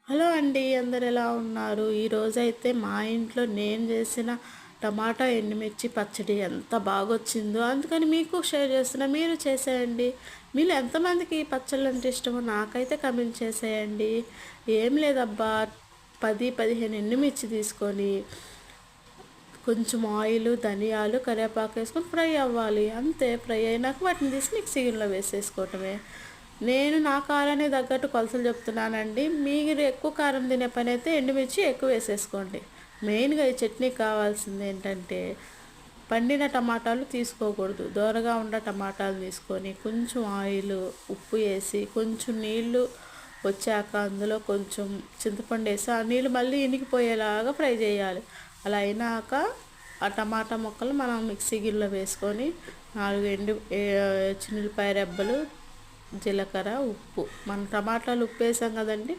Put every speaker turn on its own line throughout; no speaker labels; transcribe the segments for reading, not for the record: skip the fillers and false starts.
Hello అండి, అందరు ఎలా ఉన్నారు? ఈరోజైతే మా ఇంట్లో నేను చేసిన టమాటా ఎండుమిర్చి పచ్చడి ఎంత బాగొచ్చిందో అందుకని మీకు షేర్ చేస్తున్నా. మీరు చేసేయండి. మీరు ఎంతమందికి ఈ పచ్చళ్ళు అంటే ఇష్టమో నాకైతే కమెంట్ చేసేయండి. ఏం లేదబ్బా, 10-15 ఎండుమిర్చి తీసుకొని కొంచెం ఆయిల్, ధనియాలు, కరివేపాకు వేసుకొని ఫ్రై అవ్వాలి. అంతే. ఫ్రై అయినాక వాటిని తీసి మిక్సీ గిన్నెలో వేసేసుకోవటమే. నేను నా కారానికి తగ్గట్టు కొలతలు చెప్తున్నానండి. మీరు ఎక్కువ కారం తినే పని అయితే ఎండుమిర్చి ఎక్కువ వేసేసుకోండి. మెయిన్గా ఈ చట్నీకి కావాల్సింది ఏంటంటే పండిన టమాటాలు తీసుకోకూడదు. దోరగా ఉన్న టమాటాలు తీసుకొని కొంచెం ఆయిల్, ఉప్పు వేసి కొంచెం నీళ్లు వచ్చాక అందులో కొంచెం చింతపండు వేసి ఆ నీళ్ళు మళ్ళీ ఇనికిపోయేలాగా ఫ్రై చేయాలి. అలా అయినాక ఆ టమాటా ముక్కలు మనం మిక్సీ గిన్నెలో వేసుకొని 4 చిన్నులపాయ రెబ్బలు, జీలకర్ర, ఉప్పు, మనం టమాటాలు ఉప్పు వేసాం కదండి,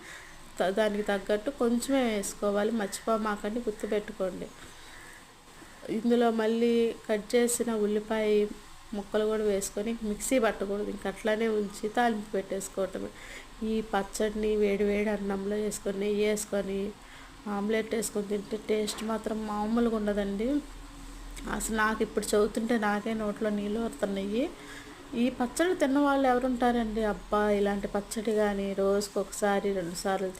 దానికి తగ్గట్టు కొంచెమే వేసుకోవాలి. మర్చిపోమాకండి, గుర్తుపెట్టుకోండి. ఇందులో మళ్ళీ కట్ చేసిన ఉల్లిపాయ ముక్కలు కూడా వేసుకొని మిక్సీ పట్టకూడదు, ఇంక అట్లానే ఉంచి తాలింపు పెట్టేసుకోవటమే. ఈ పచ్చడిని వేడి వేడి అన్నంలో వేసుకొని నెయ్యి వేసుకొని ఆమ్లెట్ వేసుకొని తింటే టేస్ట్ మాత్రం మామూలుగా ఉండదండి. అసలు నాకు ఇప్పుడు చదువుతుంటే నాకే నోట్లో నీళ్ళు వస్తున్నాయి. ఈ పచ్చడి తిన్న వాళ్ళు ఎవరుంటారండి? అబ్బా, ఇలాంటి పచ్చడి కానీ రోజుకి 1-2 సార్లు తింటే